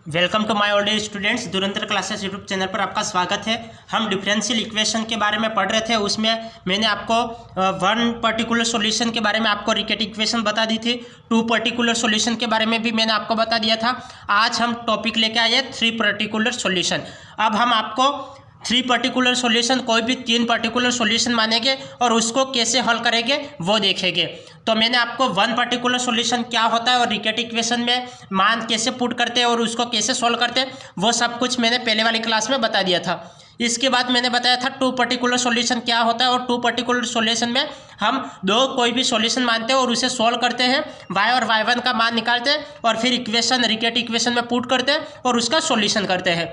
Welcome to my old students. Dhurandhar classes YouTube channel पर आपका स्वागत है। हम डिफरेंशियल इक्वेशन के बारे में पढ़ रहे थे, उसमें मैंने आपको वन पर्टिकुलर सॉल्यूशन के बारे में आपको रिकेट इक्वेशन बता दी थी। टू पर्टिकुलर सॉल्यूशन के बारे में भी मैंने आपको बता दिया था। आज हम टॉपिक लेके आए थ्री पर्टिकुलर सॉल्यूशन। अब हम आपको थ्री पर्टिकुलर सॉल्यूशन, कोई भी तीन पर्टिकुलर सॉल्यूशन मानेंगे और उसको कैसे हल करेंगे वो देखेंगे। तो मैंने आपको वन पर्टिकुलर सॉल्यूशन क्या होता है और रिकेट इक्वेशन में मान कैसे पुट करते हैं और उसको कैसे सॉल्व करते हैं वो सब कुछ मैंने पहले वाली क्लास में बता दिया था। इसके बाद मैंने बताया था टू पर्टिकुलर सॉल्यूशन क्या होता है, और टू पर्टिकुलर सॉल्यूशन में हम दो कोई भी सॉल्यूशन मानते हैं और उसे सॉल्व करते हैं, y और y1 का मान निकालते हैं और फिर इक्वेशन रिकेट इक्वेशन में पुट करते हैं और उसका सॉल्यूशन करते हैं।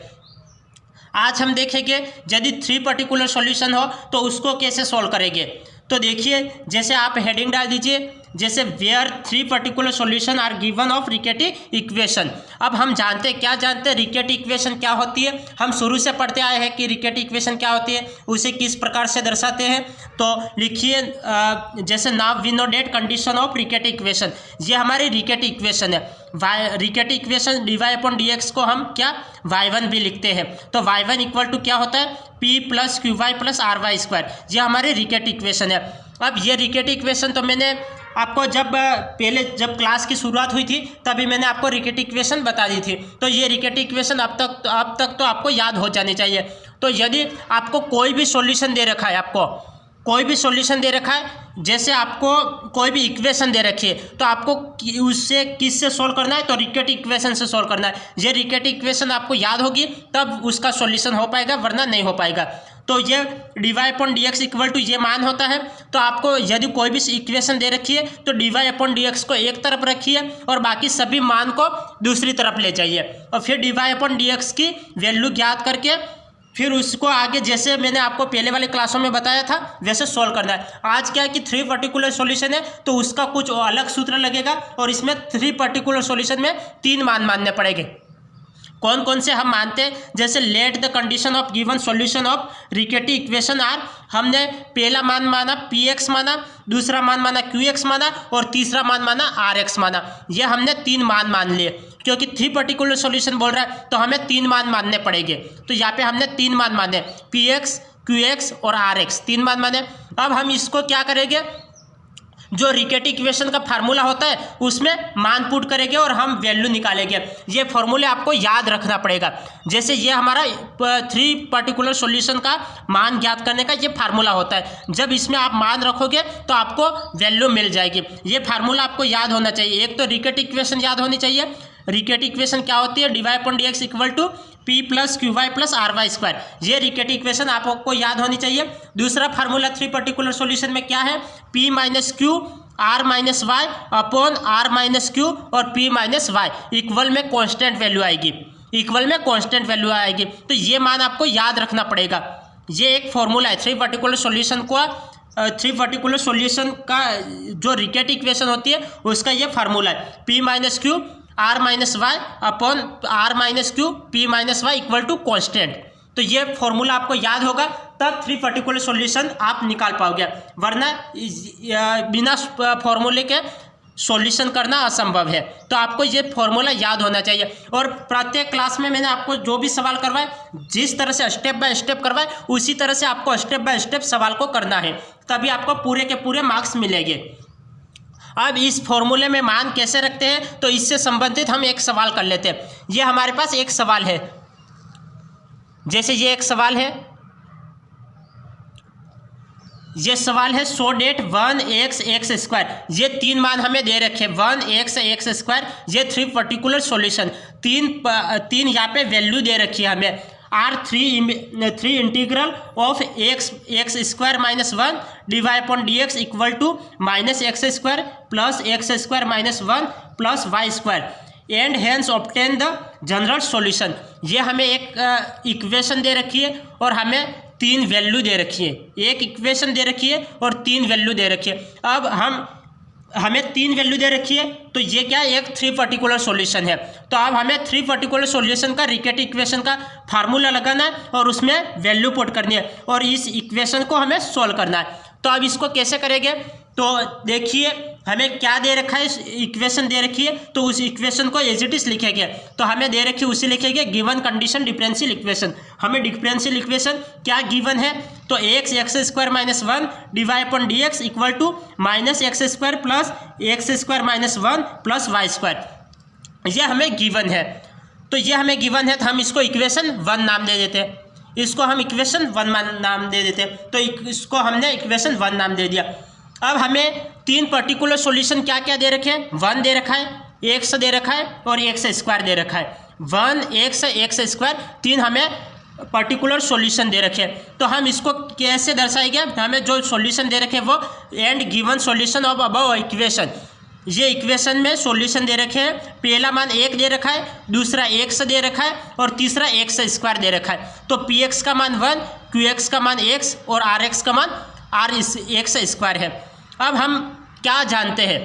आज हम देखेंगे यदि थ्री पर्टिकुलर सॉल्यूशन हो तो उसको कैसे सॉल्व करेंगे। तो देखिए, जैसे आप हेडिंग डाल दीजिए, जैसे where three particular solution are given of Riccati equation. अब हम जानते क्या जानते हैं रिकेट इक्वेशन क्या होती है। हम शुरू से पढ़ते आए हैं कि रिकेट इक्वेशन क्या होती है, उसे किस प्रकार से दर्शाते हैं। तो लिखिए, जैसे now we know that condition of Riccati equation, ये हमारी रिकेट इक्वेशन है। Riccati equation dy upon dx को हम क्या y1 भी लिखते हैं। तो y1 इक्वल टू क्या होता है, p plus Q Y plus R Y square. ये हमारी रिकेट इक्वेशन है। अब ये रिकेट इक्वेशन तो मैंने आपको जब क्लास की शुरुआत हुई थी तभी मैंने आपको रिकेट इक्वेशन बता दी थी। तो ये रिकेट इक्वेशन अब तक तो आपको याद हो जानी चाहिए। तो यदि आपको कोई भी सॉल्यूशन दे रखा है, आपको कोई भी सॉल्यूशन दे रखा है, जैसे आपको कोई भी इक्वेशन दे रखी है, तो आपको उससे किससे सॉल्व करना है, तो रिकेट इक्वेशन से सॉल्व करना है। ये रिकेट इक्वेशन आपको याद होगी तब उसका सॉल्यूशन हो पाएगा, वरना नहीं हो पाएगा। तो ये dy upon dx equal to ये मान होता है। तो आपको यदि कोई भी इक्वेशन दे रखी है तो dy अपॉन dx को एक तरफ रखिए और बाकी सभी मान को दूसरी तरफ ले जाइए, और फिर dy अपॉन dx की वैल्यू ज्ञात करके फिर उसको आगे जैसे मैंने आपको पहले वाले क्लासों में बताया था वैसे सॉल्व करना है। आज क्या है कि थ्री पर्टिकुलर सॉल्यूशन है तो उसका कुछ अलग सूत्र लगेगा, और इसमें थ्री पर्टिकुलर सॉल्यूशन में तीन मान मानने पड़ेंगे। कौन कौन से हम मानते हैं, जैसे let the condition of given solution of Riccati equation are, हमने पहला मान माना px माना, दूसरा मान माना qx माना और तीसरा मान माना rx माना। ये हमने तीन मान लिए, क्योंकि थ्री पर्टिकुलर सॉल्यूशन बोल रहा है तो हमें तीन मान मानने पड़ेंगे। तो यहाँ पे हमने तीन मान माने, px qx और rx, तीन मान माने। अब हम इसको क्या करेंगे, जो रिकेट इक्वेशन का फार्मूला होता है उसमें मान पुट करेंगे और हम वैल्यू निकालेंगे। ये फॉर्मूले आपको याद रखना पड़ेगा। जैसे ये हमारा थ्री पर्टिकुलर सॉल्यूशन का मान ज्ञात करने का ये फार्मूला होता है। जब इसमें आप मान रखोगे तो आपको वैल्यू मिल जाएगी। ये फार्मूला आपको याद होना चाहिए। एक तो रिकेट इक्वेशन याद होनी चाहिए। रिकेट इक्वेशन क्या होती है, dy upon dx equal to p plus Q Y plus R Y square. ये रिकेट इक्वेशन आपको याद होनी चाहिए। दूसरा फार्मूला थ्री पर्टिकुलर सॉल्यूशन में क्या है, p minus Q R minus Y upon are minus Q और p माइनस वाई इक्वल में कॉन्स्टेंट वैल्यू आएगी, इक्वल में कॉन्स्टेंट वैल्यू आएगी। तो ये मान आपको याद रखना पड़ेगा। ये एक फॉर्मूला है थ्री पर्टिकुलर सॉल्यूशन को, थ्री पर्टिकुलर सॉल्यूशन का जो रिकेट इक्वेशन होती है उसका ये फार्मूला है, p minus Q R minus Y upon are minus Q p minus Y equal to constant. तो ये फॉर्मूला आपको याद होगा तब थ्री पर्टिकुलर सॉल्यूशन आप निकाल पाओगे, वरना बिना फॉर्मूले के सॉल्यूशन करना असंभव है। तो आपको ये फॉर्मूला याद होना चाहिए। और प्रत्येक क्लास में मैंने आपको जो भी सवाल करवाए, जिस तरह से स्टेप बाय स्टेप करवाए, उसी तरह से आपको स्टेप बाय स्टेप सवाल को करना है, तभी आपको पूरे के पूरे मार्क्स मिलेंगे। अब इस फॉर्मूले में मान कैसे रखते हैं, तो इससे संबंधित हम एक सवाल कर लेते हैं। ये हमारे पास एक सवाल है, जैसे ये एक सवाल है, ये सवाल है सो डेट 1x x स्क्वायर। ये तीन मान हमें दे रखे, 1x x स्क्वायर। ये थ्री पर्टिकुलर सॉल्यूशन, तीन यहाँ पे वैल्यू दे रखी है हमें। Are three integral of X square minus one dy upon dx equal to minus X square plus X square minus one plus Y square and hence obtain the general solution. ये हमें एक equation दे रखी है और हमें तीन value दे रखी है। एक इक्वेशन दे रखी है और तीन वैल्यू दे रखी है। अब हमें तीन वैल्यू दे रखी है, तो ये क्या एक थ्री पर्टिकुलर सॉल्यूशन है। तो अब हमें थ्री पर्टिकुलर सॉल्यूशन का रिकेट इक्वेशन का फार्मूला लगाना है और उसमें वैल्यू पुट करनी है और इस इक्वेशन को हमें सॉल्व करना है। तो अब इसको कैसे करेंगे, तो देखिए हमें क्या दे रखा है, इक्वेशन दे रखी है, तो उस इक्वेशन को एज इट इज लिखेंगे। तो हमें दे रखी है उसे लिखेंगे गिवन कंडीशन डिफरेंशियल इक्वेशन। हमें डिफरेंशियल इक्वेशन क्या गिवन है, तो X X square minus 1 divide upon D X equal to minus X square plus X square minus 1 plus Y square, ये हमें गिवन है। तो ये हमें गिवन है, तो हम इसको इक्वेशन 1 नाम दे देते हैं, इसको हम इक्वेशन 1 नाम दे देते हैं। तो इसको हमने इक्वेशन 1 नाम दे दिया। अब हमें 3 पर्टिकुलर सॉल्यूशन क्या क्या दे रखे हैं, 1 दे रखा है, एक्स दे रखा है और एक्स स्क्वायर दे रखा है। 1 एक्स स्क्वायर 3 हमें पर्टिकुलर सॉल्यूशन दे रखे हैं। तो हम इसको कैसे दर्शाएंगे, हमें जो सॉल्यूशन दे रखे हैं वो and given solution of above equation, ये इक्वेशन में सॉल्यूशन दे रखे हैं। पहला मान 1 दे रखा है, दूसरा एक्स दे रखा है और तीसरा एक्स स्क्वायर दे रखा है। तो पी एक्स का मान 1, क्यू एक्स का मान x और आर एक्स का मान आर एक्स स्क्वायर है। अब हम क्या जानते हैं,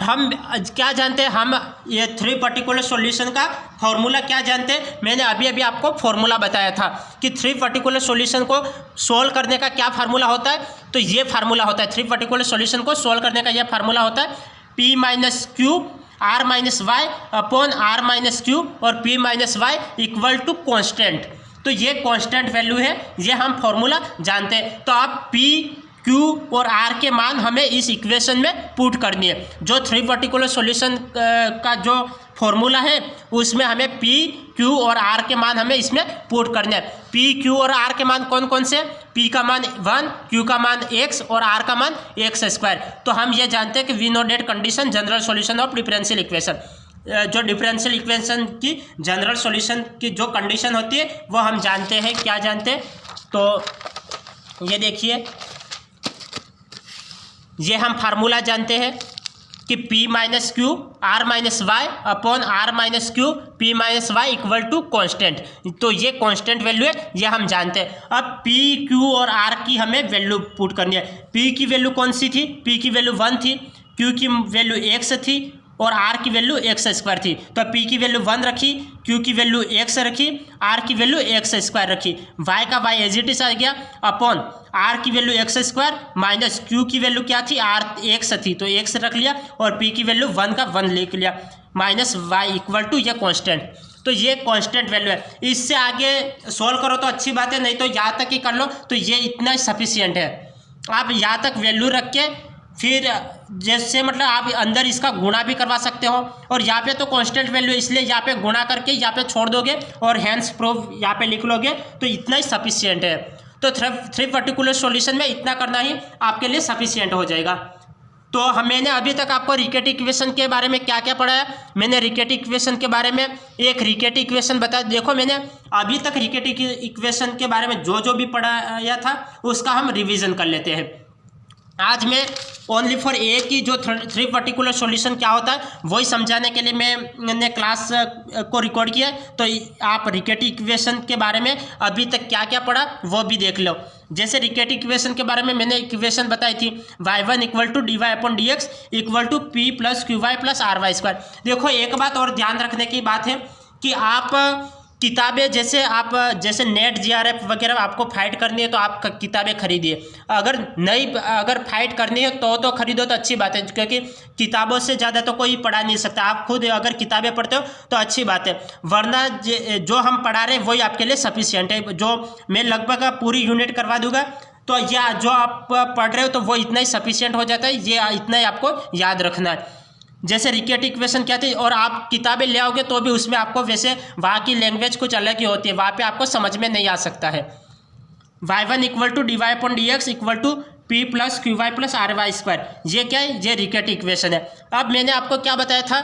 हम ये 3 पर्टिकुलर सॉल्यूशन का फॉर्मूला क्या जानते हैं। मैंने अभी आपको फॉर्मूला बताया था कि 3 पर्टिकुलर सॉल्यूशन को सोल्व करने का क्या फार्मूला होता है। तो ये फार्मूला होता है, 3 पर्टिकुलर सॉल्यूशन को सोल्व करने का यह फार्मूला होता है P minus Q R minus Y upon are minus Q और P minus Y equal to constant. तो ये कॉन्स्टेंट वैल्यू है, ये हम फॉर्मूला जानते हैं। तो आप P Q और R के मान हमें इस इक्वेशन में पुट करनी है। जो 3 पर्टिकुलर सॉल्यूशन का जो फॉर्मूला है उसमें हमें P Q और R के मान हमें इसमें पुट करने हैं। P Q और R के मान कौन कौन से, P का मान 1, Q का मान x और R का मान एक्स स्क्वायर। तो हम ये जानते हैं कि we know that condition general solution of differential equation, जो डिफरेंशियल इक्वेशन की जनरल सॉल्यूशन की जो कंडीशन होती है वो हम जानते हैं। क्या जानते हैं, तो ये देखिए, ये हम फार्मूला जानते हैं कि P minus Q R minus Y upon are minus Q P minus Y equal to constant. तो ये कॉन्स्टेंट वैल्यू है, ये हम जानते हैं। अब P Q और R की हमें वैल्यू पुट करनी है। P की वैल्यू कौन सी थी, P की वैल्यू 1 थी, Q की वैल्यू x थी और R की वैल्यू एक्स स्क्वायर थी। तो P की वैल्यू 1 रखी, Q की वैल्यू x रखी, R की वैल्यू एक्स स्क्वायर रखी, y का y एज इट इज आ गया अपॉन R की value x square minus Q की वैल्यू क्या थी, R x थी तो x रख लिया और P की वैल्यू 1 का 1 लिख लिया माइनस y इक्वल टू ये कॉन्स्टेंट। तो ये कांस्टेंट वैल्यू है। इससे आगे सॉल्व करो तो अच्छी बात है, नहीं तो यहाँ तक ही कर लो तो ये इतना सफिशियंट है। आप यहाँ तक वैल्यू रख के फिर जैसे मतलब आप अंदर इसका गुणा भी करवा सकते हो, और यहाँ पे तो कांस्टेंट वैल्यू इसलिए यहाँ पे गुणा करके यहाँ पे छोड़ दोगे और हैंस प्रूफ यहाँ पे लिख लोगे तो इतना ही सफिशियंट है। तो 3 पर्टिकुलर सॉल्यूशन में इतना करना ही आपके लिए सफिशियंट हो जाएगा। तो मैंने अभी तक आपको रिकेट इक्वेशन के बारे में क्या क्या पढ़ाया, मैंने रिकेट इक्वेशन के बारे में एक रिकेट इक्वेशन बताया। देखो मैंने अभी तक रिकेट इक्वेशन के बारे में जो भी पढ़ाया था उसका हम रिवीजन कर लेते हैं। आज मैं ओनली फॉर ए की जो 3 पर्टिकुलर सॉल्यूशन क्या होता है वही समझाने के लिए मैंने क्लास को रिकॉर्ड किया। तो आप रिकेट इक्वेशन के बारे में अभी तक क्या क्या पढ़ा वो भी देख लो। जैसे रिकेट इक्वेशन के बारे में मैंने इक्वेशन बताई थी y1 equal to dy upon dx equal to p plus Q Y plus R Y square. देखो एक बात और ध्यान रखने की बात है कि आप किताबें जैसे नेट जीआरएफ वगैरह आपको फाइट करनी है तो आप किताबें खरीदिए। अगर फाइट करनी है तो खरीदो तो अच्छी बात है, क्योंकि किताबों से ज़्यादा तो कोई पढ़ा नहीं सकता। आप खुद अगर किताबें पढ़ते हो तो अच्छी बात है, वरना जो हम पढ़ा रहे हैं वही आपके लिए सफिशिएंट है। जो मैं लगभग पूरी यूनिट करवा दूंगा तो या जो आप पढ़ रहे हो तो वो इतना ही सफिशिएंट हो जाता है, ये इतना ही आपको याद रखना है। जैसे रिकेट इक्वेशन क्या थी, और आप किताबें ले आओगे तो भी उसमें आपको वैसे वहाँ की लैंग्वेज कुछ अलग ही होती है, वहाँ पे आपको समझ में नहीं आ सकता है। y1 equal to dy upon dx equal to p plus Q Y plus R Y square, ये क्या है, ये रिकेट इक्वेशन है। अब मैंने आपको क्या बताया था,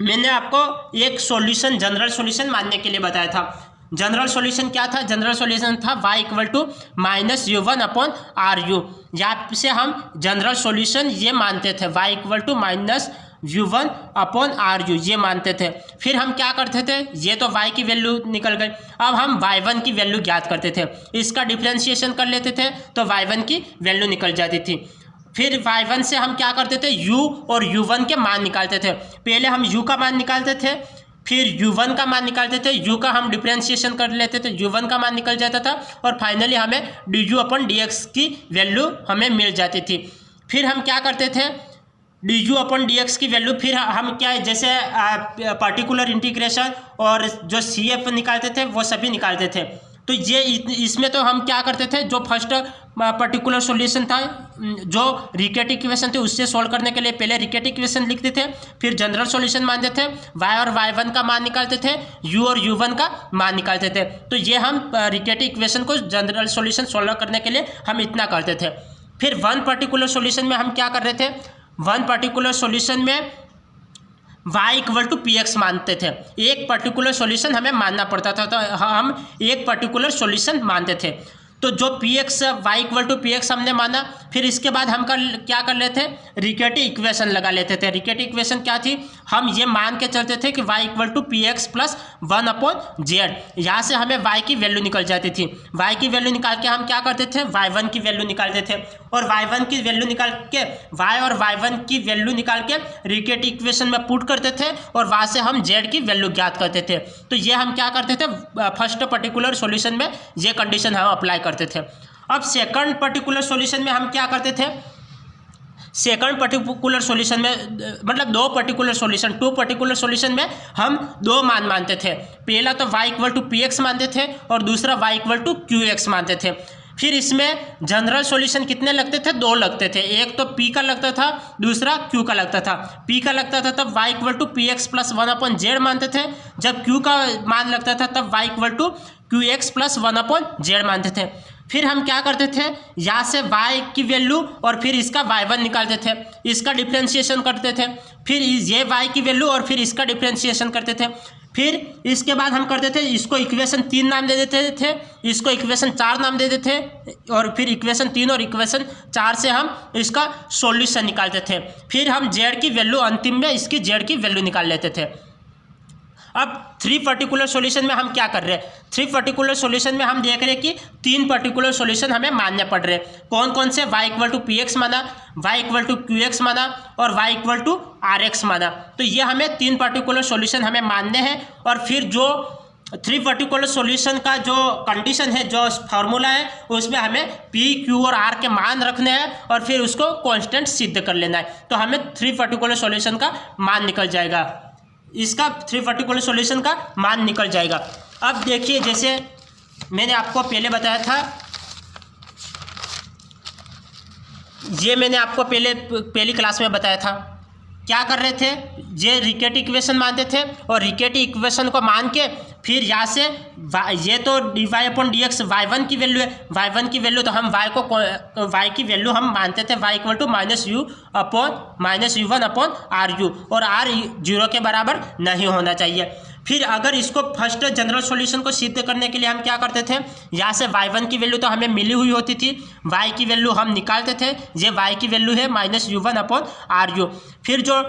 मैंने आपको एक सॉल्यूशन जनरल सॉल्यूशन मानने के लिए बताया था। जनरल सॉल्यूशन क्या था, जनरल सॉल्यूशन था y equal to minus u1 upon r u. यहाँ से हम जनरल सॉल्यूशन ये मानते थे y equal to minus u1 upon r u, ये मानते थे। फिर हम क्या करते थे, ये तो y की वैल्यू निकल गई, अब हम y1 की वैल्यू ज्ञात करते थे, इसका डिफ्रेंशिएशन कर लेते थे तो y1 की वैल्यू निकल जाती थी। फिर y1 से हम क्या करते थे, u और u1 के मान निकालते थे। पहले हम u का मान निकालते थे, फिर u1 का मान निकालते थे, u का हम डिफ्रेंशिएशन कर लेते थे, u1 का मान निकल जाता था, और फाइनली हमें du अपॉन dx की वैल्यू हमें मिल जाती थी। फिर हम क्या करते थे, D you upon D x की वैल्यू, फिर हम क्या है जैसे पर्टिकुलर इंटीग्रेशन और जो सी एफ निकालते थे वो सभी निकालते थे। तो ये इसमें तो हम क्या करते थे, जो फर्स्ट पर्टिकुलर सॉल्यूशन था, जो रिकेट इक्वेशन थे उससे सॉल्व करने के लिए पहले रिकेट इक्वेशन लिखते थे, फिर जनरल सॉल्यूशन मानते थे, y और y1 का मान निकालते थे, u और u1 का मान निकालते थे। तो ये हम रिकेट इक्वेशन को जनरल सॉल्यूशन सॉल्व करने के लिए हम इतना करते थे। फिर वन पर्टिकुलर सॉल्यूशन में हम क्या कर रहे थे, वन पर्टिकुलर सॉल्यूशन में y equal to p x मानते थे। एक पर्टिकुलर सॉल्यूशन हमें मानना पड़ता था, तो हम एक पर्टिकुलर सॉल्यूशन मानते थे। तो जो p x y equal to p x हमने माना, फिर इसके बाद हम क्या कर लेते थे, रिकेटी इक्वेशन लगा लेते थे। रिकेटी इक्वेशन क्या थी, हम ये मान के चलते थे कि y equal to p x plus 1/z। यहाँ से हमें y की वैल्यू निकल जाती थी। y की वैल्यू निकाल के हम क्या करते थे, y1 की वैल्यू निकालते थे, और y1 की वैल्यू निकाल के y और y1 की वैल्यू निकाल के रिकेट इक्वेशन में पुट करते थे, और वहाँ से हम z की वैल्यू ज्ञात करते थे। तो ये हम क्या करते थे, फर्स्ट पर्टिकुलर सॉल्यूशन में ये कंडीशन हम अप्लाई करते थे। अब सेकंड पर्टिकुलर सॉल्यूशन में हम क्या करते थे, सेकंड पर्टिकुलर सॉल्यूशन में मतलब दो particular solution, two particular solution में हम दो मान मानते थे। पहला तो y equal to p x मानते थे और दूसरा y equal to q x मानते थे। फिर इसमें जनरल सॉल्यूशन कितने लगते थे, दो लगते थे। एक तो p का लगता था, दूसरा q का लगता था। p का लगता था तब y equal to p x plus 1/z मानते थे, जब q का मान लगता था तब y equal to q x plus 1/z मानते थे। फिर हम क्या करते थे, यहाँ से y की वैल्यू और फिर इसका y1 निकालते थे, इसका डिफ्रेंशिएशन करते थे, फिर ये y की वैल्यू और फिर इसका डिफ्रेंशिएशन करते थे। फिर इसके बाद हम करते थे, इसको इक्वेशन 3 नाम दे देते थे, इसको इक्वेशन 4 नाम दे देते थे, और फिर इक्वेशन 3 और इक्वेशन 4 से हम इसका सॉल्यूशन निकालते थे। फिर हम z की वैल्यू अंतिम में इसकी z की वैल्यू निकाल लेते थे। अब थ्री पर्टिकुलर सॉल्यूशन में हम क्या कर रहे हैं, थ्री पर्टिकुलर सॉल्यूशन में हम देख रहे हैं कि तीन पर्टिकुलर सॉल्यूशन हमें मानने पड़ रहे हैं। कौन कौन से, y equal to p x माना, y equal to q x माना और y equal to r x माना। तो ये हमें तीन पर्टिकुलर सॉल्यूशन हमें मानने हैं। और फिर जो थ्री पर्टिकुलर सॉल्यूशन का जो कंडीशन है, जो फार्मूला है, उसमें हमें p, q और r के मान रखने हैं और फिर उसको कांस्टेंट सिद्ध कर लेना है। तो हमें थ्री पर्टिकुलर सॉल्यूशन का मान निकल जाएगा, इसका थ्री पर्टिकुलर सॉल्यूशन का मान निकल जाएगा। अब देखिए, जैसे मैंने आपको पहले बताया था, ये मैंने आपको पहली क्लास में बताया था, क्या कर रहे थे, ये रिकेट इक्वेशन मानते थे और रिकेट इक्वेशन को मान के फिर यहाँ से ये तो d y upon D x y1 की वैल्यू है, y1 की वैल्यू तो हम y की वैल्यू हम मानते थे y equal to -u/-u1/r u, और r 0 के बराबर नहीं होना चाहिए। फिर अगर इसको फर्स्ट जनरल सॉल्यूशन को सिद्ध करने के लिए हम क्या करते थे, यहाँ से y1 की वैल्यू तो हमें मिली हुई होती थी, y की वैल्यू हम निकालते थे, ये y की वैल्यू है -u1/r u। फिर जो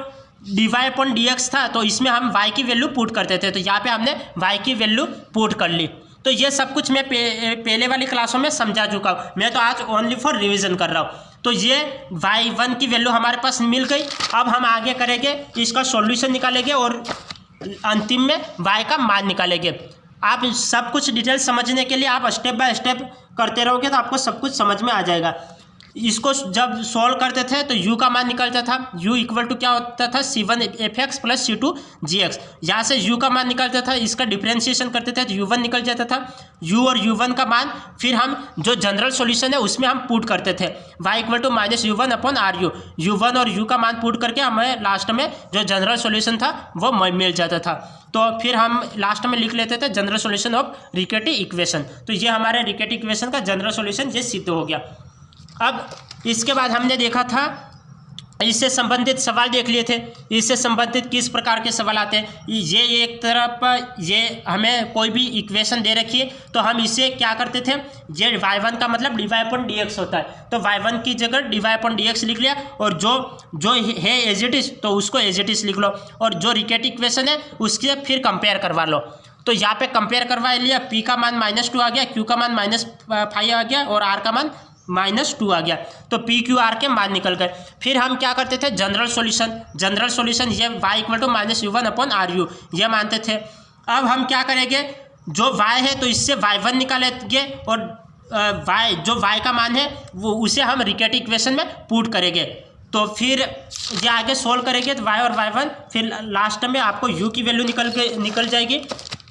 dy अपॉन dx था तो इसमें हम y की वैल्यू पुट करते थे, तो यहाँ पे हमने y की वैल्यू पुट कर ली। तो ये सब कुछ मैं पहले वाली क्लासों में समझा चुका हूँ, मैं तो आज ओनली फॉर रिवीजन कर रहा हूँ। तो ये y1 की वैल्यू हमारे पास मिल गई। अब हम आगे करेंगे, इसका सॉल्यूशन निकालेंगे और अंतिम में y का मान निकालेंगे। आप सब कुछ डिटेल समझने के लिए आप स्टेप बाय स्टेप करते रहोगे तो आपको सब कुछ समझ में आ जाएगा। इसको जब सॉल्व करते थे तो u का मान निकलता था, u इक्वल टू क्या होता था, c1f(x) प्लस c2g(x). यहाँ से u का मान निकलता था, इसका डिफ्रेंशिएशन करते थे तो u1 निकल जाता था, u और u1 का मान फिर हम जो जनरल सॉल्यूशन है उसमें हम पुट करते थे, y equal to -u1/r u, u1 और u का मान पुट करके हमें लास्ट में जो जनरल सॉल्यूशन था वो मिल जाता था। तो फिर हम लास्ट में लिख लेते थे जनरल सॉल्यूशन ऑफ रिकेटी इक्वेशन। तो ये हमारे रिकेटी इक्वेशन का जनरल सॉल्यूशन ये सिद्ध हो गया। अब इसके बाद हमने देखा था, इससे संबंधित सवाल देख लिए थे, इससे संबंधित किस प्रकार के सवाल आते हैं। ये एक तरफ ये हमें कोई भी इक्वेशन दे रखी है तो हम इसे क्या करते थे, ये y1 का मतलब dy अपॉन dx होता है, तो y1 की जगह dy अपॉन dx लिख लिया, और जो है एज इट इज तो उसको एज इट इज लिख लो, और जो रिकेट इक्वेशन है उसके फिर कंपेयर करवा लो। तो यहाँ पे कंपेयर करवा लिया, p का मान -2 आ गया, q का मान -5 आ गया और r का मान -2 आ गया, तो p q r के मान निकल गए। फिर हम क्या करते थे, जनरल सॉल्यूशन ये y equal to -u1/r u ये मानते थे। अब हम क्या करेंगे, जो y है तो इससे y1 निकालेंगे और वाई जो वाई का मान है वो उसे हम रिकेट इक्वेशन में पुट करेंगे। तो फिर ये आगे सोल्व करेंगे तो वाई और वाई वन, फिर लास्ट में आपको यू की वैल्यू निकल जाएगी।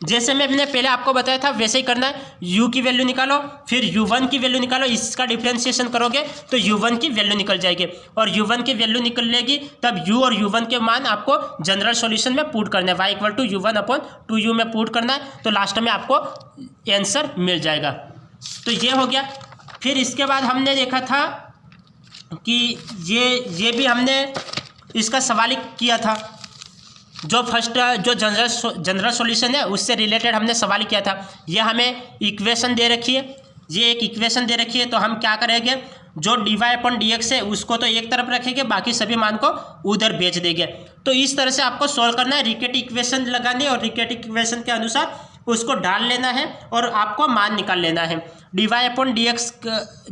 जैसे मैंने पहले आपको बताया था वैसे ही करना है। यू की वैल्यू निकालो, फिर u1 की वैल्यू निकालो, इसका डिफ्रेंशिएशन करोगे तो u1 की वैल्यू निकल जाएगी, और u1 की वैल्यू निकलेगी तब u और u1 के मान आपको जनरल सॉल्यूशन में पुट करना है, y इक्वल टू u1/2u में पुट करना है, तो लास्ट में आपको आंसर मिल जाएगा। तो ये हो गया। फिर इसके बाद हमने देखा था कि ये भी हमने इसका सवाल किया था, जो फर्स्ट जो जनरल सॉल्यूशन है उससे रिलेटेड हमने सवाल किया था। ये हमें इक्वेशन दे रखी है, ये एक इक्वेशन दे रखी है, तो हम क्या करेंगे, जो dy/dx है उसको तो एक तरफ रखेंगे, बाकी सभी मान को उधर भेज देंगे। तो इस तरह से आपको सॉल्व करना है, रिकेट इक्वेशन लगानी है और रिकेट इक्वेशन के अनुसार उसको डाल लेना है और आपको मान निकाल लेना है। dy/dx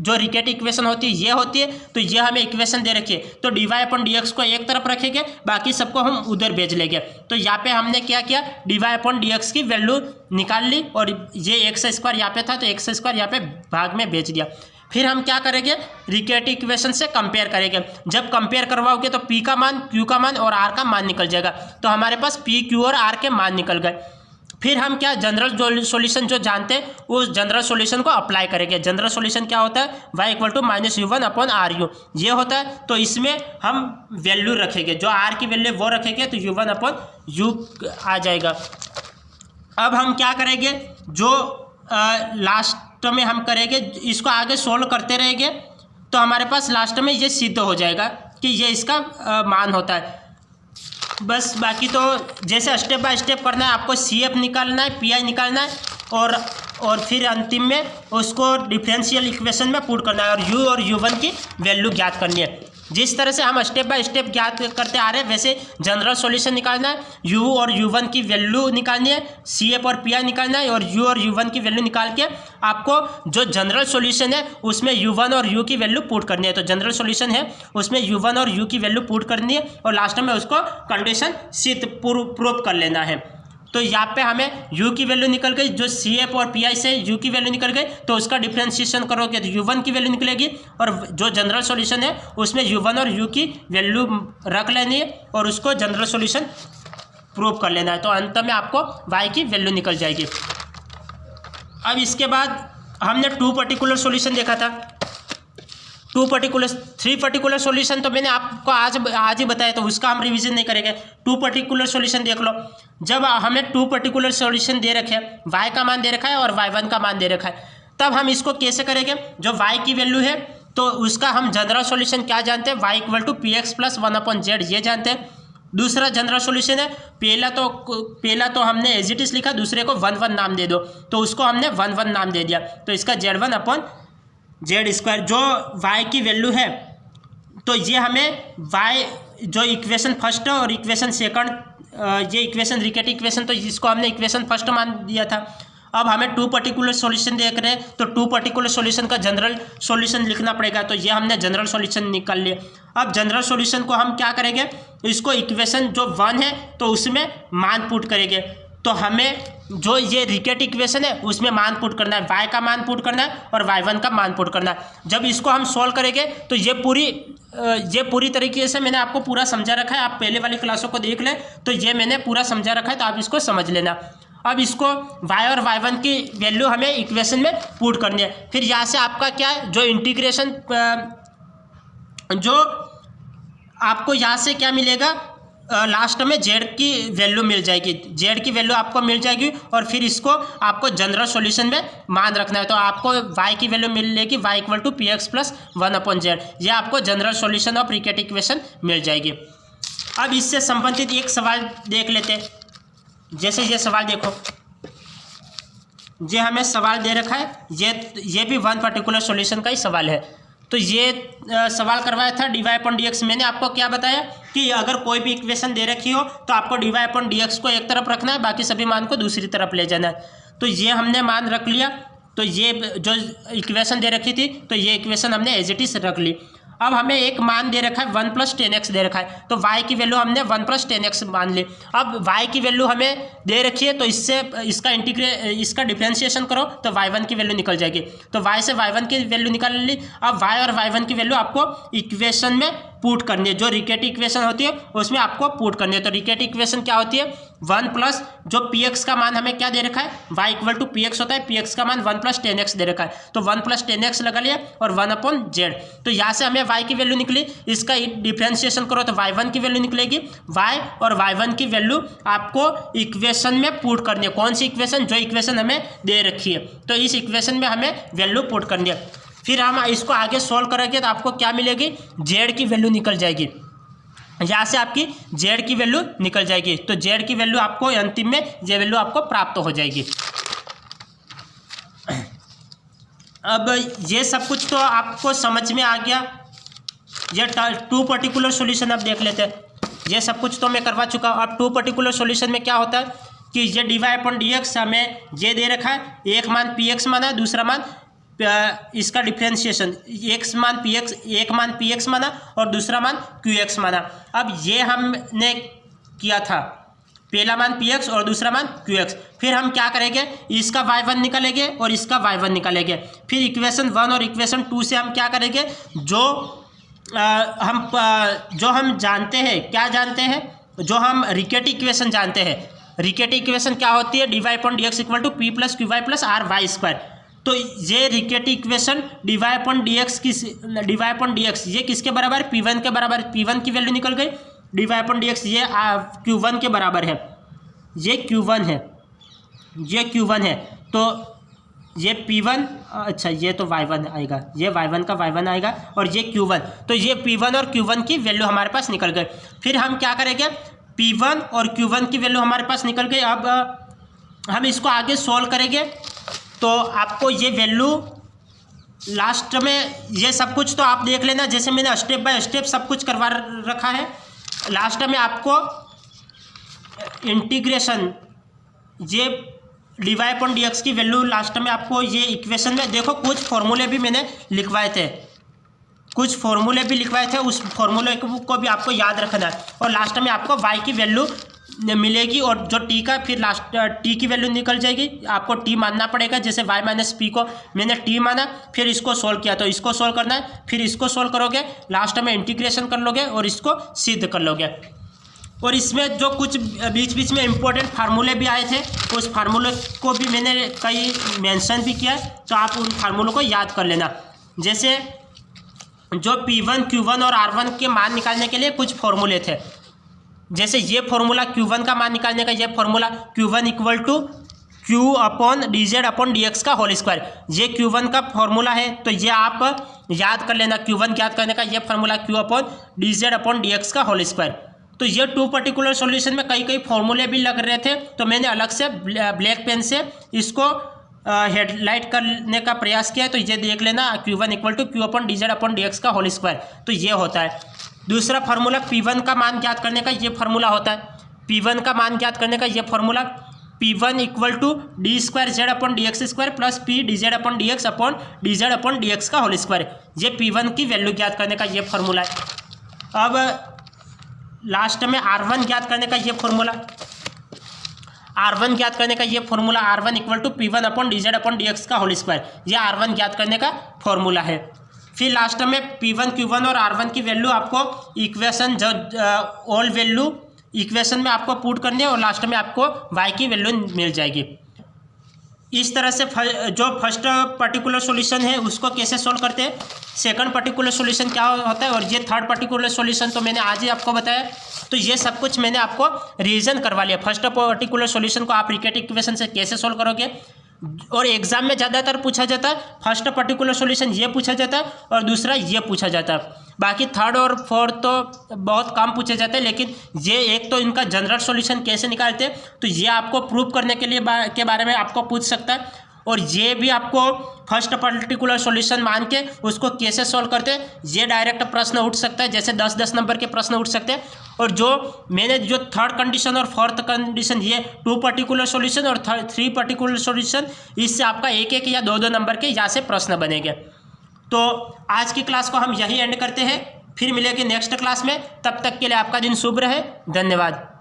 जो रिकेट इक्वेशन होती है ये होती है, तो ये हमें इक्वेशन दे रखी है, तो dy/dx को एक तरफ रखेंगे, बाकी सबको हम उधर भेज लेंगे। तो यहाँ पे हमने क्या किया, dy/dx की वैल्यू निकाल ली, और ये x² यहाँ पे था तो x² यहाँ पे भाग में भेज दिया। फिर हम क्या करेंगे, रिकेट इक्वेशन से कंपेयर करेंगे। जब कंपेयर करवाओगे तो p का मान, q का मान और r का मान निकल जाएगा, तो हमारे पास p, q और r के मान निकल गए। फिर हम क्या, जनरल सॉल्यूशन जो जानते हैं उस जनरल सॉल्यूशन को अप्लाई करेंगे। जनरल सॉल्यूशन क्या होता है, y इक्वल टू -u1/ru ये होता है। तो इसमें हम वैल्यू रखेंगे, जो r की वैल्यू वो रखेंगे, तो u1/u आ जाएगा। अब हम क्या करेंगे, जो लास्ट में हम करेंगे, इसको आगे सोल्व करते रहेंगे, तो हमारे पास लास्ट में ये सिद्ध हो जाएगा कि ये इसका मान होता है। बस बाकी तो जैसे स्टेप बाय स्टेप करना है, आपको CF निकालना है, PI निकालना है, और फिर अंतिम में उसको डिफरेंशियल इक्वेशन में पुट करना है, और U और U1 की वैल्यू ज्ञात करनी है। जिस तरह से हम स्टेप बाय स्टेप ज्ञात करते आ रहे हैं, वैसे जनरल सॉल्यूशन निकालना है, U और U1 की वैल्यू निकालनी है, CF और PI निकालना है, और U और U1 की वैल्यू निकाल के आपको जो जनरल सॉल्यूशन है उसमें U1 और U की वैल्यू पुट करनी है। तो जनरल सॉल्यूशन है उसमें U1 और U की वैल्यू पुट करनी है, और लास्ट में उसको कंडीशन सिद्ध प्रूव कर लेना है। तो यहाँ पे हमें U की वैल्यू निकल गई, जो CF और PI से U की वैल्यू निकल गई, तो उसका डिफ्रेंशिएशन करोगे तो U1 की वैल्यू निकलेगी, और जो जनरल सॉल्यूशन है उसमें U1 और U की वैल्यू रख लेनी है, और उसको जनरल सॉल्यूशन प्रूव कर लेना है। तो अंत में आपको Y की वैल्यू निकल जाएगी। अब इसके बाद हमने 2 पर्टिकुलर सॉल्यूशन देखा था, 3 पर्टिकुलर सॉल्यूशन तो मैंने आपको आज ही बताया, तो उसका हम रिवीजन नहीं करेंगे। 2 पर्टिकुलर सॉल्यूशन देख लो। जब हमें 2 पर्टिकुलर सॉल्यूशन दे रखे हैं, y का मान दे रखा है और y1 का मान दे रखा है, तब हम इसको कैसे करेंगे, जो y की वैल्यू है तो उसका हम जनरल सॉल्यूशन क्या जानते हैं, y equal to px + 1/z ये जानते हैं। दूसरा जनरल सॉल्यूशन है, पहला तो हमने एज इट इज लिखा, दूसरे को 1 नाम दे दो, तो उसको हमने 1 नाम दे दिया, तो इसका z1/z²। जो y की वैल्यू है तो ये हमें y जो इक्वेशन फर्स्ट और इक्वेशन सेकंड, ये इक्वेशन रिकेट इक्वेशन, तो इसको हमने इक्वेशन फर्स्ट मान दिया था। अब हमें 2 पर्टिकुलर सॉल्यूशन देख रहे हैं, तो 2 पर्टिकुलर सॉल्यूशन का जनरल सॉल्यूशन लिखना पड़ेगा, तो ये हमने जनरल सॉल्यूशन निकाल लिया। अब जनरल सॉल्यूशन को हम क्या करेंगे, इसको इक्वेशन जो 1 है तो उसमें मान पुट करेंगे। तो हमें जो ये रिकेट इक्वेशन है उसमें मान पुट करना है, y का मान पुट करना है और y1 का मान पुट करना है। जब इसको हम सॉल्व करेंगे तो ये पूरी तरीके से मैंने आपको पूरा समझा रखा है, आप पहले वाली क्लासों को देख लें, तो ये मैंने पूरा समझा रखा है, तो आप इसको समझ लेना। अब इसको y और y1 की वैल्यू हमें इक्वेशन में पुट करनी है। फिर यहाँ से आपका क्या है, जो इंटीग्रेशन, जो आपको यहाँ से क्या मिलेगा, लास्ट में z की वैल्यू मिल जाएगी, z की वैल्यू आपको मिल जाएगी, और फिर इसको आपको जनरल सॉल्यूशन में मान रखना है, तो आपको y की वैल्यू मिलेगी, y equal to px + 1/z, ये आपको general solution of Riccati equation मिल जाएगी। अब इससे संबंधित एक सवाल देख लेते हैं। जैसे ये सवाल देखो, ये हमें सवाल दे रखा है, ये भी 1 पर्टिकुलर सॉल्यूशन का ही सवाल है। तो ये सवाल करवाया था dy/dx। मैंने आपको क्या बताया कि अगर कोई भी इक्वेशन दे रखी हो तो आपको dy/dx को एक तरफ रखना है, बाकी सभी मान को दूसरी तरफ ले जाना है। तो ये हमने मान रख लिया, तो ये जो इक्वेशन दे रखी थी तो ये इक्वेशन हमने एज इट इज रख ली। अब हमें एक मान दे रखा है 1 + 10x दे रखा है, तो y की वैल्यू हमने 1 + 10x मान ली। अब y की वैल्यू हमें दे रखी है, तो इससे इसका डिफरेंशिएशन करो तो y1 की वैल्यू निकल जाएगी। तो y से y1 की वैल्यू निकाल ली। अब y और y1 की वैल्यू आपको इक्वेशन में पुट करनी है, जो रिकेट इक्वेशन होती है उसमें आपको पुट करनी है। तो रिकेट इक्वेशन क्या होती है, 1 प्लस जो px का मान हमें क्या दे रखा है, y = px होता है, px का मान 1 + 10x दे रखा है, तो 1 + 10x लगा लिया और 1/z। तो यहाँ से हमें y की वैल्यू निकली, इसका डिफरेंशिएशन करो तो y1 की वैल्यू निकलेगी। y और y1 की वैल्यू आपको इक्वेशन में पुट करनी है। कौन सी इक्वेशन, जो इक्वेशन हमें दे रखी है, तो इस इक्वेशन में हमें वैल्यू पुट करनी है। फिर हम इसको आगे सोल्व करेंगे तो आपको क्या मिलेगी, z की वैल्यू निकल जाएगी। यहाँ से आपकी z की वैल्यू निकल जाएगी, तो z की वैल्यू आपको अंतिम में ये वैल्यू आपको प्राप्त हो जाएगी। अब ये सब कुछ तो आपको समझ में आ गया। ये 2 पर्टिकुलर सॉल्यूशन अब देख लेते हैं। ये सब कुछ तो मैं करवा चुका हूँ। अब 2 पर्टिकुलर सॉल्यूशन में क्या होता है कि ये dy/dx हमें ये दे रखा है, एक मान px माना है, दूसरा मान इसका डिफरेंशिएशन एक मान px माना और दूसरा मान qx माना। अब ये हमने किया था, पहला मान px और दूसरा मान qx। फिर हम क्या करेंगे, इसका y1 निकालेंगे और इसका y1 निकालेंगे। फिर इक्वेशन 1 और इक्वेशन 2 से हम क्या करेंगे, जो हम जानते हैं, क्या जानते हैं, जो हम रिकेट इक्वेशन जानते हैं। रिकेट इक्वेशन क्या होती है, dy/dx = p + qy + ry²। तो ये रिकेट इक्वेशन dy/dx ये किसके बराबर, p1 के बराबर। p1 की वैल्यू निकल गई, dy/dx ये q1 के बराबर है, ये q1 है, ये q1 है, तो ये p1, अच्छा ये तो y1 आएगा, ये y1 का y1 आएगा और ये q1, तो ये p1 और q1 की वैल्यू हमारे पास निकल गई। फिर हम क्या करेंगे, p1 और q1 की वैल्यू हमारे पास निकल गई। अब हम इसको आगे सोल्व करेंगे तो आपको ये वैल्यू लास्ट में, ये सब कुछ तो आप देख लेना, जैसे मैंने स्टेप बाय स्टेप सब कुछ करवा रखा है। लास्ट में आपको इंटीग्रेशन, ये dy/dx की वैल्यू लास्ट में आपको ये इक्वेशन में, देखो कुछ फॉर्मूले भी मैंने लिखवाए थे, उस फॉर्मूले को भी आपको याद रखना है। और लास्ट में आपको y की वैल्यू मिलेगी और जो t का, फिर लास्ट t की वैल्यू निकल जाएगी। आपको t मानना पड़ेगा, जैसे y - p को मैंने t माना, फिर इसको सोल्व किया, तो इसको सोल्व करना है, फिर इसको सोल्व करोगे, लास्ट में इंटीग्रेशन कर लोगे और इसको सिद्ध कर लोगे। और इसमें जो कुछ बीच बीच में इंपॉर्टेंट फार्मूले भी आए थे, उस फार्मूले को भी मैंने कई मेंशन भी किया, तो आप उन फार्मूलों को याद कर लेना। जैसे जो p1, q1 और r1 के मान निकालने के लिए कुछ फॉर्मूले थे, जैसे ये फॉर्मूला q1 का मान निकालने का, ये फॉर्मूला q1 = q/dz/dx का होल स्क्वायर, ये q1 का फॉर्मूला है, तो ये आप याद कर लेना। q1 ज्ञात करने का ये फॉर्मूला q/dz/dx का होल स्क्वायर। तो ये 2 पर्टिकुलर सॉल्यूशन में कई फॉर्मूले भी लग रहे थे, तो मैंने अलग से ब्लैक पेन से इसको हेडलाइट करने का प्रयास किया है। तो ये देख लेना, q1 = q/dz/dx का होल स्क्वायर, तो ये होता है। दूसरा फार्मूला p1 का मान ज्ञात करने का ये फार्मूला होता है। p1 का मान ज्ञात करने का ये फार्मूला p1 = d²z/dx² + p/dz/dx का होल स्क्वायर, ये p1 की वैल्यू ज्ञात करने का ये फार्मूला है। अब लास्ट में r1 ज्ञात करने का ये फार्मूला, r1 ज्ञात करने का ये फार्मूला, r1 = p1/dz/dx का होल स्क्वायर, ये r1 ज्ञात करने का फार्मूला है। फिर लास्ट में p1, q1 और r1 की वैल्यू आपको इक्वेशन, जो ऑल वैल्यू इक्वेशन में आपको पुट करनी है और लास्ट में आपको y की वैल्यू मिल जाएगी। इस तरह से जो फर्स्ट पर्टिकुलर सॉल्यूशन है उसको कैसे सोल्व करते हैं, सेकंड पर्टिकुलर सॉल्यूशन क्या होता है, और ये थर्ड पर्टिकुलर सॉल्यूशन तो मैंने आज ही आपको बताया। तो ये सब कुछ मैंने आपको रिवीजन करवा लिया। फर्स्ट पर्टिकुलर सॉल्यूशन को आप रिकेट इक्वेशन से कैसे सोल्व करोगे, और एग्जाम में ज़्यादातर पूछा जाता है फर्स्ट पर्टिकुलर सॉल्यूशन ये पूछा जाता है और दूसरा ये पूछा जाता है। बाकी थर्ड और फोर्थ तो बहुत कम पूछे जाते हैं, लेकिन ये एक तो इनका जनरल सॉल्यूशन कैसे निकालते हैं, तो ये आपको प्रूव करने के लिए के बारे में आपको पूछ सकता है। और ये भी आपको फर्स्ट पर्टिकुलर सॉल्यूशन मान के उसको कैसे सॉल्व करते हैं, ये डायरेक्ट प्रश्न उठ सकता है, जैसे 10-10 नंबर के प्रश्न उठ सकते हैं। और जो मैंने जो थर्ड कंडीशन और फोर्थ कंडीशन, ये 2 पर्टिकुलर सॉल्यूशन और 3 पर्टिकुलर सॉल्यूशन, इससे आपका 1-1 या 2-2 नंबर के यहाँ से प्रश्न बनेंगे। तो आज की क्लास को हम यही एंड करते हैं, फिर मिलेंगे नेक्स्ट क्लास में। तब तक के लिए आपका दिन शुभ रहे। धन्यवाद।